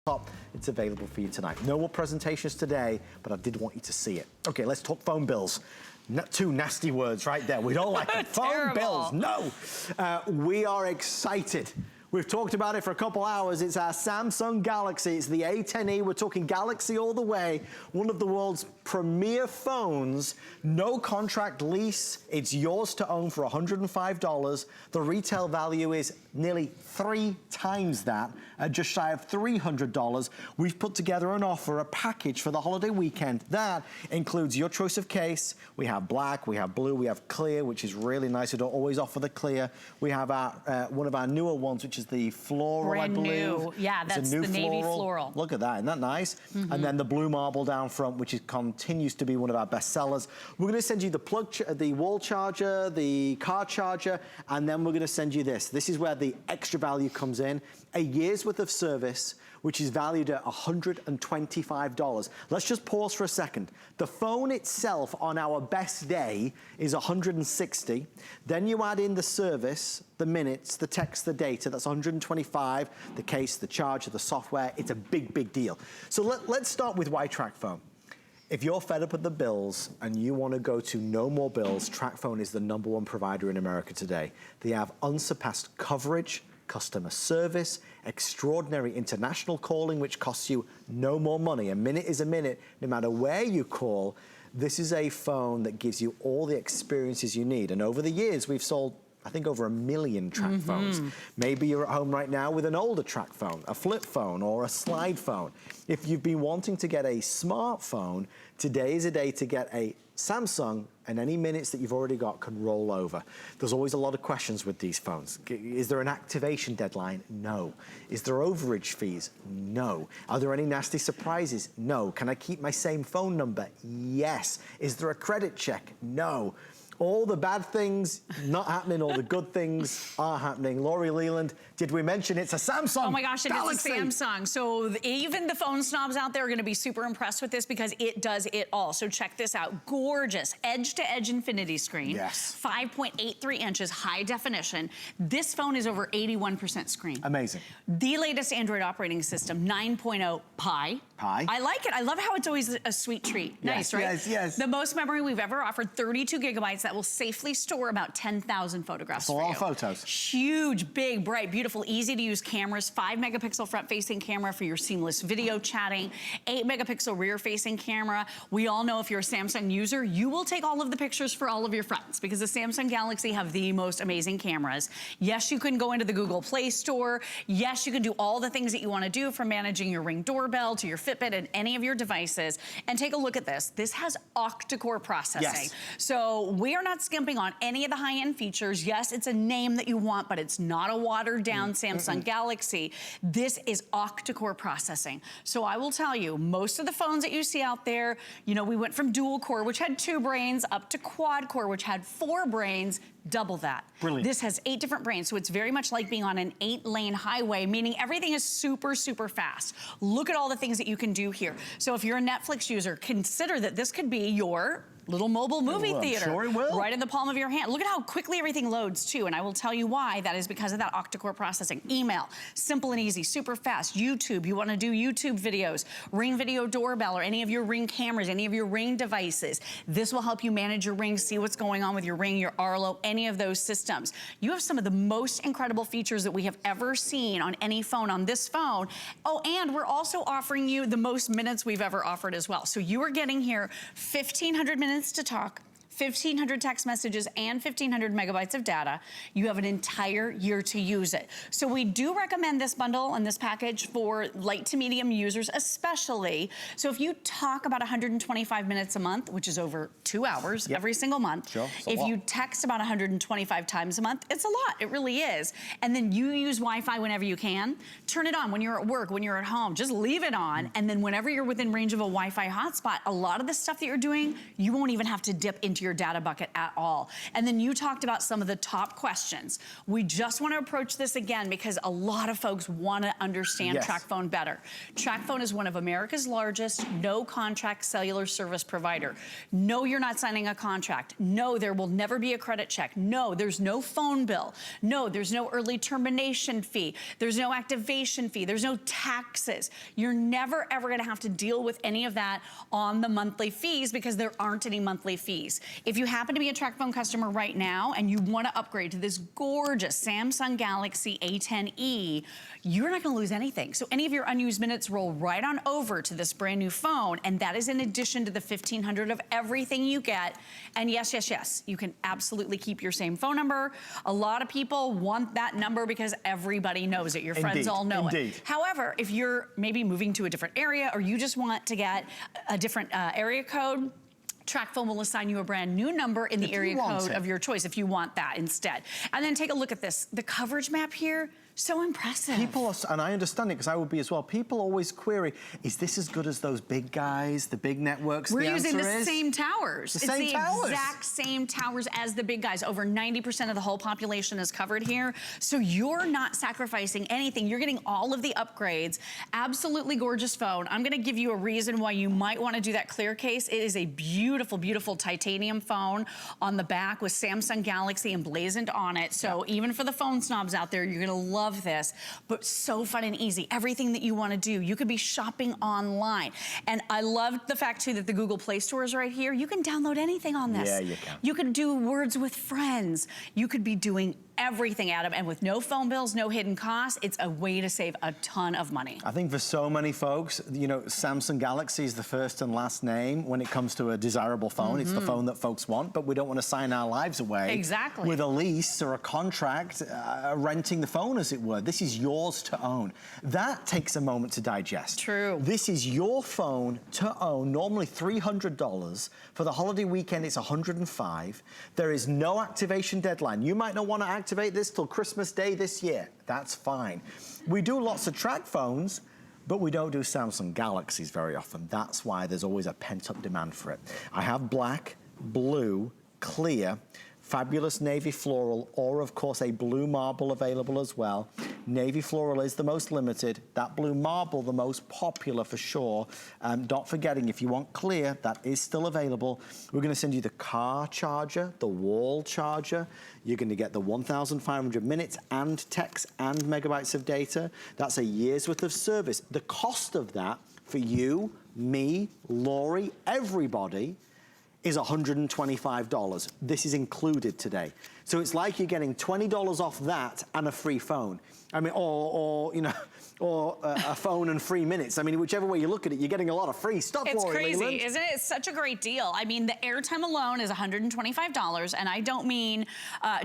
top, it's available for you tonight. No more presentations today, but I did want you to see it. Okay, let's talk phone bills. Two nasty words right there. We don't like them. Phone bills, no. We are excited. We've talked about it for a couple hours. It's our Samsung Galaxy. It's the A10e. We're talking Galaxy all the way. One of the world's premier phones. No contract lease. It's yours to own for $105. The retail value is nearly 3 times that, at just shy of $300. We've put together an offer, a package for the holiday weekend. That includes your choice of case. We have black, we have blue, we have clear, which is really nice. We don't always offer the clear. We have our one of our newer ones, which is the floral, I believe. New. Yeah, that's the navy floral. Look at that, isn't that nice? And then the blue marble down front, which continues to be one of our best sellers. We're gonna send you the wall charger, the car charger, and then we're gonna send you this. This is where the extra value comes in. A year's worth of service, which is valued at $125. Let's just pause for a second. The phone itself on our best day is $160. Then you add in the service, the minutes, the text, the data, that's $125. The case, the charger, the software, it's a big, big deal. So let's start with why Tracfone. If you're fed up with the bills and you want to go to no more bills, Tracfone is the #1 provider in America today. They have unsurpassed coverage, customer service, extraordinary international calling, which costs you no more money. A minute is a minute, no matter where you call. This is a phone that gives you all the experiences you need. And over the years, we've sold, I think, over 1 million Tracfones. Maybe you're at home right now with an older Tracfone, a flip phone, or a slide phone. If you've been wanting to get a smartphone, today is a day to get a Samsung, and any minutes that you've already got can roll over. There's always a lot of questions with these phones. Is there an activation deadline? No. Is there overage fees? No. Are there any nasty surprises? No. Can I keep my same phone number? Yes. Is there a credit check? No. All the bad things not happening, all the good things are happening. Lori Leland, did we mention it's a Samsung? Oh my gosh, it Galaxy. is a Samsung. So even the phone snobs out there are gonna be super impressed with this because it does it all. So check this out. Gorgeous edge-to-edge infinity screen. Yes. 5.83 inches, high definition. This phone is over 81% screen. Amazing. The latest Android operating system, 9.0 Pi. Pi. I like it. I love how it's always a sweet treat. Yes, nice, right? yes, yes. The most memory we've ever offered, 32 gigabytes that will safely store about 10,000 photographs for you. That's a lot of photos. Huge, big, bright, beautiful, easy to use cameras, 5 megapixel front facing camera for your seamless video chatting, 8 megapixel rear facing camera. We all know if you're a Samsung user, you will take all of the pictures for all of your friends because the Samsung Galaxy have the most amazing cameras. Yes, you can go into the Google Play Store. Yes, you can do all the things that you want to do from managing your Ring doorbell to your Fitbit and any of your devices. And take a look at this. This has octa-core processing. Yes. So we are not skimping on any of the high-end features. Yes, it's a name that you want, but it's not a watered-down Samsung Galaxy. This is octa-core processing. So I will tell you, most of the phones that you see out there, you know, we went from dual-core, which had 2 brains, up to quad-core, which had 4 brains. Double that. Brilliant. This has 8 different brains, so it's very much like being on an 8-lane highway, meaning everything is super, super fast. Look at all the things that you can do here. So if you're a Netflix user, consider that this could be your little mobile movie theater. Sure it will. Right in the palm of your hand. Look at how quickly everything loads too, and I will tell you why. That is because of that octa-core processing. Email, simple and easy, super fast. YouTube, you wanna do YouTube videos, Ring video doorbell, or any of your Ring cameras, any of your Ring devices. This will help you manage your Ring, see what's going on with your Ring, your Arlo, any of those systems. You have some of the most incredible features that we have ever seen on any phone on this phone. Oh, and we're also offering you the most minutes we've ever offered as well. So you are getting here 1,500 minutes to talk, 1,500 text messages, and 1,500 megabytes of data. You have an entire year to use it. So we do recommend this bundle and this package for light to medium users especially. So if you talk about 125 minutes a month, which is over 2 hours every single month. Sure, if you text about 125 times a month, it's a lot, it really is. And then you use Wi-Fi whenever you can. Turn it on when you're at work, when you're at home, just leave it on. And then whenever you're within range of a Wi-Fi hotspot, a lot of the stuff that you're doing, you won't even have to dip into your your data bucket at all. And then you talked about some of the top questions. We just want to approach this again because a lot of folks want to understand Tracfone better. Tracfone is one of America's largest no-contract cellular service provider. No, you're not signing a contract. No, there will never be a credit check. No, there's no phone bill. No, there's no early termination fee. There's no activation fee. There's no taxes. You're never, ever going to have to deal with any of that on the monthly fees because there aren't any monthly fees. If you happen to be a Tracfone customer right now and you want to upgrade to this gorgeous Samsung Galaxy A10e, you're not going to lose anything. So any of your unused minutes roll right on over to this brand new phone, and that is in addition to the $1,500 of everything you get. And yes, yes, yes, you can absolutely keep your same phone number. A lot of people want that number because everybody knows it. Your friends all know it. However, if you're maybe moving to a different area or you just want to get a different area code, Tracfone will assign you a brand new number in the area code of your choice if you want that instead. And then take a look at this. The coverage map here, so impressive. People are, and I understand it because I would be as well, people always query, is this as good as those big guys, the big networks? We're using the same towers. It's the exact same towers as the big guys. Over 90% of the whole population is covered here. So you're not sacrificing anything. You're getting all of the upgrades. Absolutely gorgeous phone. I'm gonna give you a reason why you might wanna do that clear case. It is a beautiful, beautiful titanium phone on the back with Samsung Galaxy emblazoned on it. So even for the phone snobs out there, you're gonna love this, but so fun and easy. Everything that you want to do. You could be shopping online. And I love the fact too that the Google Play Store is right here. You can download anything on this. Yeah, you can. You could do words with friends. You could be doing everything, Adam, and with no phone bills, no hidden costs, it's a way to save a ton of money. I think for so many folks, you know, Samsung Galaxy is the first and last name when it comes to a desirable phone. It's the phone that folks want, but we don't want to sign our lives away with a lease or a contract, renting the phone, as it were. This is yours to own. That takes a moment to digest. True. This is your phone to own, normally $300. For the holiday weekend, it's $105. There is no activation deadline. You might not want to activate this till Christmas Day this year. That's fine. We do lots of Tracfones, but we don't do Samsung Galaxies very often. That's why there's always a pent-up demand for it. I have black, blue, clear, fabulous navy floral, or of course a blue marble available as well. Navy floral is the most limited. That blue marble, the most popular for sure. Not forgetting, if you want clear, that is still available. We're gonna send you the car charger, the wall charger. You're gonna get the 1,500 minutes and text and megabytes of data. That's a year's worth of service. The cost of that for you, me, Laurie, everybody, is $125. This is included today. So it's like you're getting $20 off that and a free phone. I mean, or you know, or a phone and free minutes. I mean, whichever way you look at it, you're getting a lot of free stuff, It's Laurie crazy, Leland. isn't it? It's such a great deal. I mean, the airtime alone is $125, and I don't mean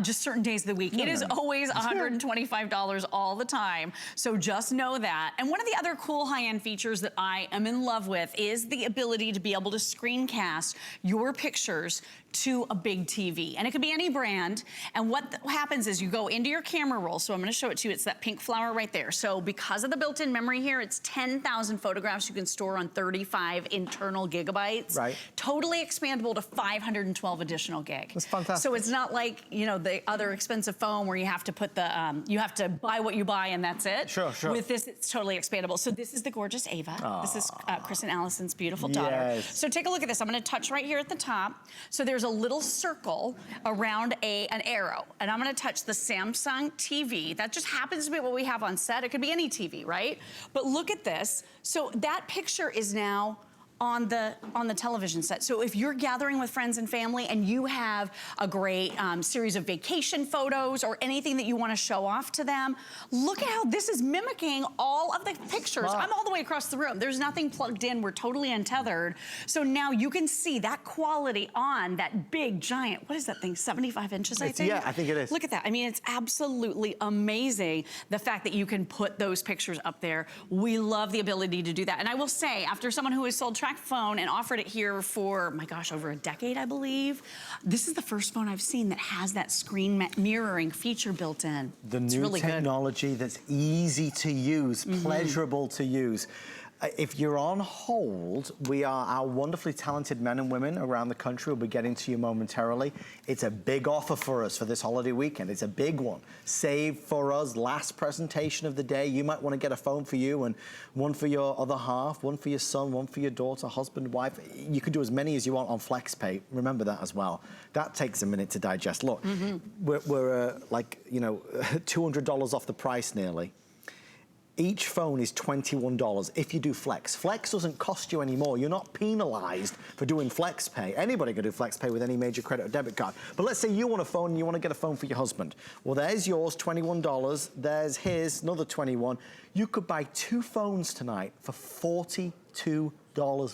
just certain days of the week. It is always $125 all the time. So just know that. And one of the other cool high-end features that I am in love with is the ability to be able to screencast your pictures to a big TV. And it could be any brand. And what happens is you go into your camera roll. So I'm gonna show it to you. It's that pink flower right there. So because of the built-in memory here, it's 10,000 photographs you can store on 35 internal gigabytes. Right. Totally expandable to 512 additional gig. That's fantastic. So it's not like, you know, the other expensive phone where you have to put the, you have to buy what you buy and that's it. Sure, sure. With this, it's totally expandable. So this is the gorgeous Ava. Aww. This is Chris and Allison's beautiful daughter. Yes. So take a look at this. I'm gonna touch right here at the top. So there's a little circle around an arrow. And I'm gonna touch the Samsung TV. That just happens to be what we have on set. It could be any TV, right? But look at this. So that picture is now on the television set. So if you're gathering with friends and family and you have a great series of vacation photos or anything that you want to show off to them, look at how this is mimicking all of the pictures. Wow. I'm all the way across the room. There's nothing plugged in. We're totally untethered. So now you can see that quality on that big giant, what is that thing, 75 inches, I think? Yeah, I think it is. Look at that. I mean, it's absolutely amazing, the fact that you can put those pictures up there. We love the ability to do that. And I will say, after someone who has sold Tracfone and offered it here for, my gosh, over a decade, I believe, this is the first phone I've seen that has that screen mirroring feature built in. The new technology that's easy to use, pleasurable to use. If you're on hold, our wonderfully talented men and women around the country will be getting to you momentarily. It's a big offer for us for this holiday weekend. It's a big one. Save for us, last presentation of the day. You might want to get a phone for you and one for your other half, one for your son, one for your daughter, husband, wife. You could do as many as you want on FlexPay. Remember that as well. That takes a minute to digest. Look, we're like, you know, $200 off the price nearly. Each phone is $21 if you do Flex. Flex doesn't cost you any more. You're not penalized for doing Flex Pay. Anybody can do Flex Pay with any major credit or debit card. But let's say you want a phone and you want to get a phone for your husband. Well, there's yours, $21. There's his, another $21. You could buy 2 phones tonight for $42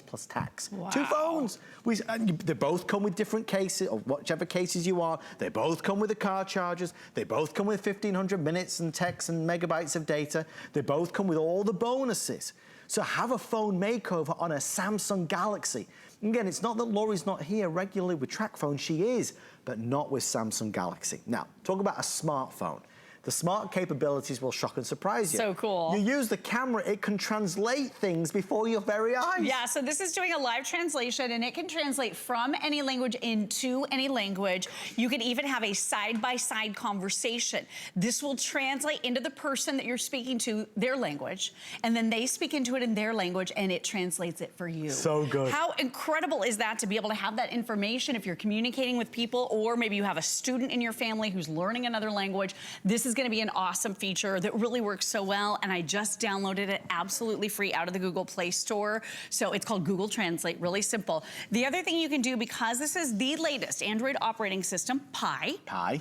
plus tax. Wow. 2 phones. They both come with different cases, or whichever cases you want. They both come with the car chargers. They both come with 1,500 minutes and texts and megabytes of data. They both come with all the bonuses. So have a phone makeover on a Samsung Galaxy. Again, it's not that Laurie's not here regularly with Tracfone. She is, but not with Samsung Galaxy. Now, talk about a smartphone. The smart capabilities will shock and surprise you. So cool. You use the camera, it can translate things before your very eyes. Yeah, so this is doing a live translation, and it can translate from any language into any language. You can even have a side-by-side conversation. This will translate into the person that you're speaking to, their language, and then they speak into it in their language, and it translates it for you. So good. How incredible is that to be able to have that information if you're communicating with people, or maybe you have a student in your family who's learning another language. This is going to be an awesome feature that really works so well, and I just downloaded it absolutely free out of the Google Play Store. So it's called Google Translate, really simple. The other thing you can do, because this is the latest Android operating system, Pi,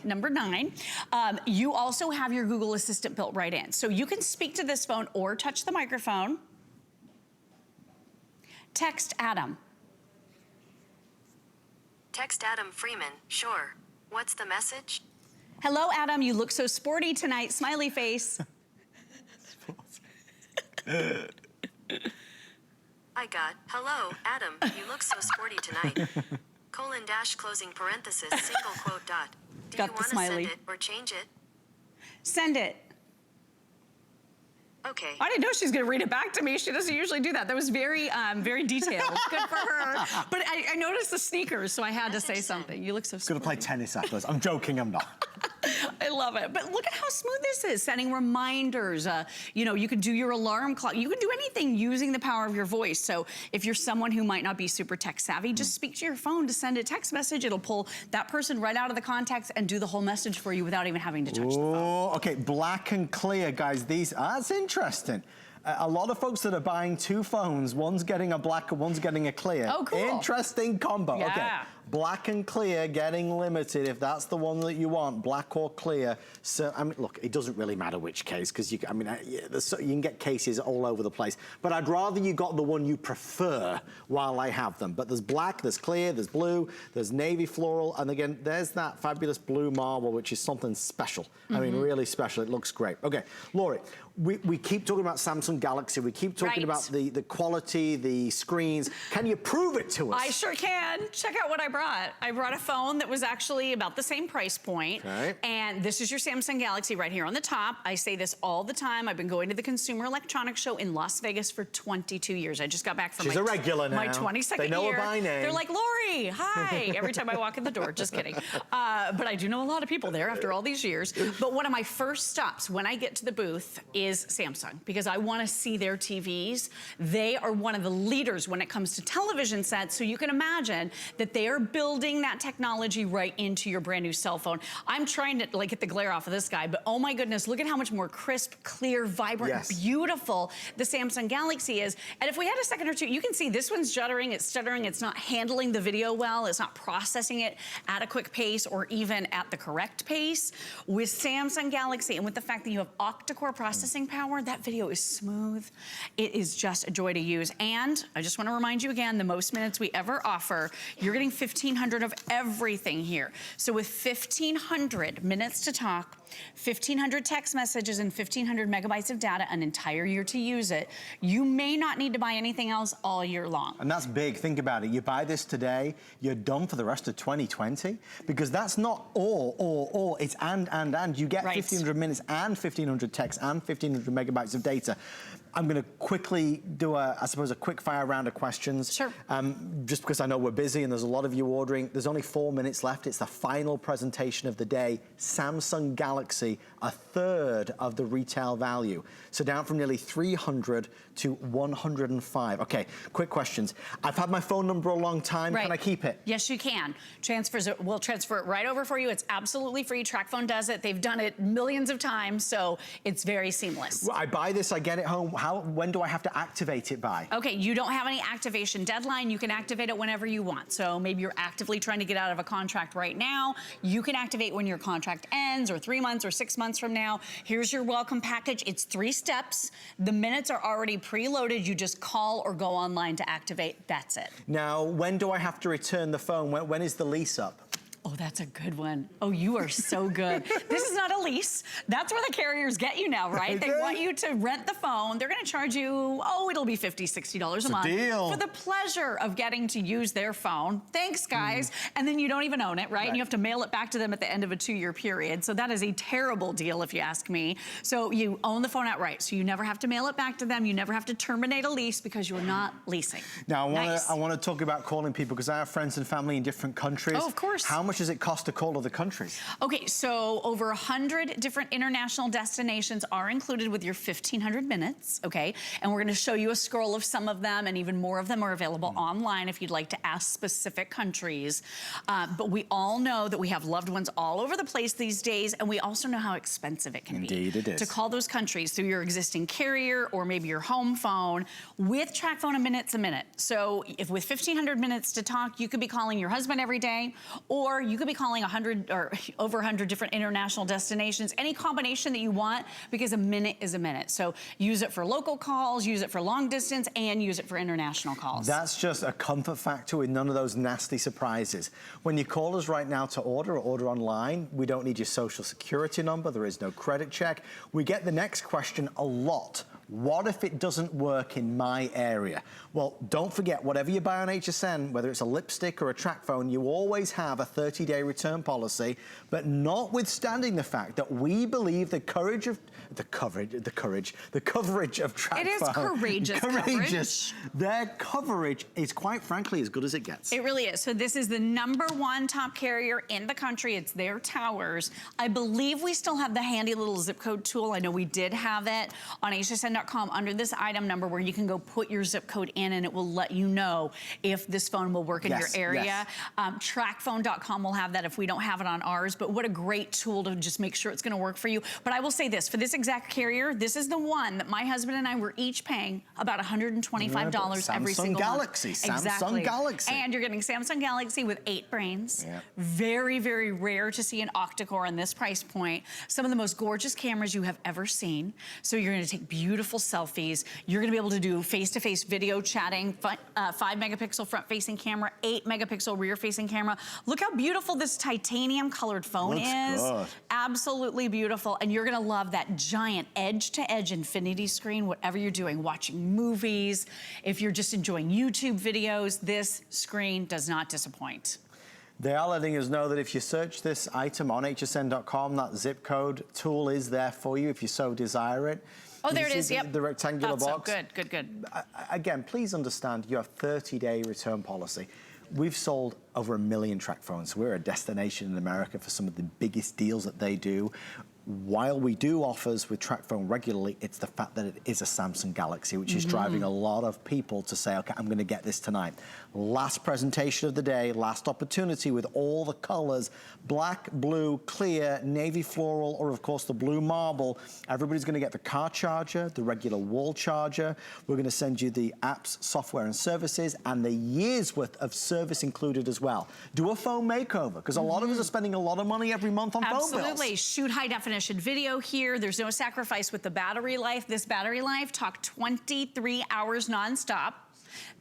number 9, you also have your Google Assistant built right in. So you can speak to this phone or touch the microphone. Text Adam. Text Adam Freeman, sure. What's the message? Hello, Adam, you look so sporty tonight, smiley face. I got, hello, Adam, you look so sporty tonight. Colon dash closing parenthesis, single quote dot. Do Got you the want to smiley. send it or change it? Send it. Okay. I didn't know she's gonna read it back to me. She doesn't usually do that. That was very, very detailed. Good for her. But I noticed the sneakers, so I had to say something. You look so sporty. Gonna play tennis afterwards. I'm joking, I'm not. I love it. But look at how smooth this is. Setting reminders. You know, you can do your alarm clock. You can do anything using the power of your voice. So if you're someone who might not be super tech savvy, just speak to your phone to send a text message. It'll pull that person right out of the contacts and do the whole message for you without even having to touch the phone. Okay, black and clear, guys. That's interesting. A lot of folks that are buying 2 phones, one's getting a black and one's getting a clear. Oh, cool. Interesting combo. Yeah. Okay, black and clear getting limited if that's the one that you want, black or clear. So, I mean, look, it doesn't really matter which case because you can get cases all over the place. But I'd rather you got the one you prefer while I have them. But there's black, there's clear, there's blue, there's navy floral, and again, there's that fabulous blue marble, which is something special. I mean, really special. It looks great. Okay, Laurie, we keep talking about Samsung Galaxy. We keep talking about the quality, the screens. Can you prove it to us? I sure can. Check out what I brought. I brought a phone that was actually about the same price point. Okay. And this is your Samsung Galaxy right here on the top. I say this all the time. I've been going to the Consumer Electronics Show in Las Vegas for 22 years. I just got back from She's a regular now. my 22nd They know year. her by name. They're like, Lori, hi, every time I walk in the door. Just kidding. But I do know a lot of people there after all these years. But one of my first stops when I get to the booth is Samsung, because I want to see their TVs. They are one of the leaders when it comes to television sets, so you can imagine that they are building that technology right into your brand new cell phone. I'm trying to like get the glare off of this guy, but oh my goodness, look at how much more crisp, clear, vibrant, beautiful the Samsung Galaxy is. And if we had a second or two, you can see this one's juddering, it's stuttering, it's not handling the video well, it's not processing it at a quick pace or even at the correct pace. With Samsung Galaxy and with the fact that you have octa-core processing power, that video is smooth. It is just a joy to use. And I just want to remind you again, the most minutes we ever offer, you're getting 1,500 of everything here. So with 1,500 minutes to talk, 1,500 text messages and 1,500 megabytes of data, an entire year to use it. You may not need to buy anything else all year long. And that's big. Think about it. You buy this today, you're done for the rest of 2020, because that's not or. It's and. You get 1,500 minutes and 1,500 texts and 1,500 megabytes of data. I'm going to quickly do I suppose, a quick fire round of questions. Sure. Just because I know we're busy and there's a lot of you ordering. There's only 4 minutes left. It's the final presentation of the day. Samsung Galaxy, a third of the retail value. So down from nearly 300 to 105. Okay, quick questions. I've had my phone number a long time. Right. Can I keep it? Yes, you can. We'll transfer it right over for you. It's absolutely free. Tracfone does it. They've done it millions of times, so it's very seamless. I buy this, I get it home. When do I have to activate it by? Okay, you don't have any activation deadline. You can activate it whenever you want. So maybe you're actively trying to get out of a contract right now. You can activate when your contract ends, or 3 months or 6 months from now. Here's your welcome package. It's 3 steps. The minutes are already preloaded. You just call or go online to activate. That's it. Now, when do I have to return the phone? When is the lease up? Oh, that's a good one. Oh, you are so good. This is not a lease. That's where the carriers get you now, right? They want you to rent the phone. They're going to charge you, it'll be $50, $60 a month. Deal. For the pleasure of getting to use their phone. Thanks, guys. And then you don't even own it, right? And you have to mail it back to them at the end of a 2-year period. So that is a terrible deal, if you ask me. So you own the phone outright. So you never have to mail it back to them. You never have to terminate a lease because you're not leasing. Now, I want to talk about calling people, because I have friends and family in different countries. Oh, of course. How much does it cost to call other countries? Okay, so over 100 different international destinations are included with your 1,500 minutes, okay? And we're gonna show you a scroll of some of them, and even more of them are available online if you'd like to ask specific countries. But we all know that we have loved ones all over the place these days, and we also know how expensive it can be. Indeed it is. To call those countries through your existing carrier or maybe your home phone. With Tracfone, a minute's a minute. So if with 1,500 minutes to talk, you could be calling your husband every day, or you could be calling 100 or over 100 different international destinations, any combination that you want, because a minute is a minute. So use it for local calls, use it for long distance, and use it for international calls. That's just a comfort factor with none of those nasty surprises. When you call us right now to order or order online, we don't need your social security number. There is no credit check. We get the next question a lot. What if it doesn't work in my area? Well, don't forget, whatever you buy on HSN, whether it's a lipstick or a Tracfone, you always have a 30-day return policy. But notwithstanding the fact that we believe the coverage of Tracfone. It is courageous coverage. Their coverage is, quite frankly, as good as it gets. It really is. So this is the #1 top carrier in the country. It's their towers. I believe we still have the handy little zip code tool. I know we did have it on hsn.com under this item number, where you can go put your zip code in and it will let you know if this phone will work in your area. Yes. Tracfone.com will have that if we don't have it on ours, but what a great tool to just make sure it's gonna work for you. But I will say this, for this exact carrier, this is the one that my husband and I were each paying about $125 every single month. Samsung Galaxy. And you're getting Samsung Galaxy with 8 brains. Yep. Very, very rare to see an octa-core in this price point. Some of the most gorgeous cameras you have ever seen. So you're gonna take beautiful selfies. You're gonna be able to do face-to-face video chatting, 5 megapixel front-facing camera, 8 megapixel rear-facing camera. Look how beautiful this titanium colored phone is. Good. Absolutely beautiful. And you're gonna love that giant edge-to-edge infinity screen, whatever you're doing, watching movies. If you're just enjoying YouTube videos, this screen does not disappoint. They are letting us know that if you search this item on hsn.com, that zip code tool is there for you if you so desire it. Oh, there it is, yep. The rectangular box. So good. Again, please understand you have 30-day return policy. We've sold over 1 million Tracfones. We're a destination in America for some of the biggest deals that they do. While we do offers with Tracfone regularly, it's the fact that it is a Samsung Galaxy, which is driving a lot of people to say, okay, I'm going to get this tonight. Last presentation of the day, last opportunity with all the colors, black, blue, clear, navy floral, or of course the blue marble. Everybody's going to get the car charger, the regular wall charger. We're going to send you the apps, software and services, and the year's worth of service included as well. Do a phone makeover, because a lot of us are spending a lot of money every month on phone bills. Absolutely. Shoot high definition video here. There's no sacrifice with the battery life. This battery life, talk 23 hours nonstop.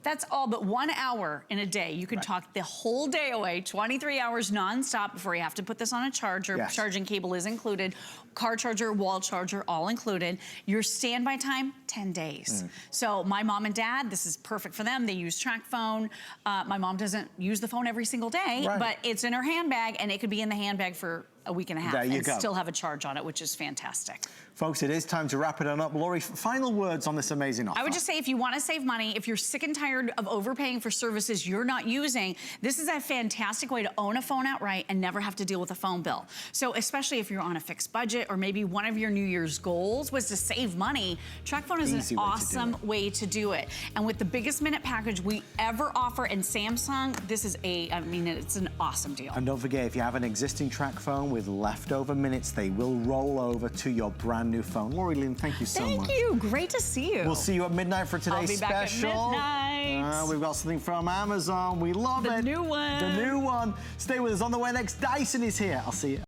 That's all but 1 hour in a day. You can talk the whole day away, 23 hours nonstop before you have to put this on a charger. Yes. Charging cable is included. Car charger, wall charger, all included. Your standby time, 10 days. So my mom and dad, this is perfect for them. They use Tracfone. My mom doesn't use the phone every single day, but it's in her handbag, and it could be in the handbag for a week and a half and still have a charge on it, which is fantastic. Folks, it is time to wrap it on up. Lori, final words on this amazing offer. I would just say, if you want to save money, if you're sick and tired of overpaying for services you're not using, this is a fantastic way to own a phone outright and never have to deal with a phone bill. So especially if you're on a fixed budget, or maybe one of your New Year's goals was to save money, Tracfone is an awesome way to do it. And with the biggest minute package we ever offer in Samsung, this is it's an awesome deal. And don't forget, if you have an existing Tracfone with leftover minutes, they will roll over to your brand new phone. Lori Lynn, thank you so much. Thank you. Great to see you. We'll see you at midnight for today's special. I'll be back at midnight. We've got something from Amazon. We love it. The new one. The new one. Stay with us. On the way next, Dyson is here. I'll see you.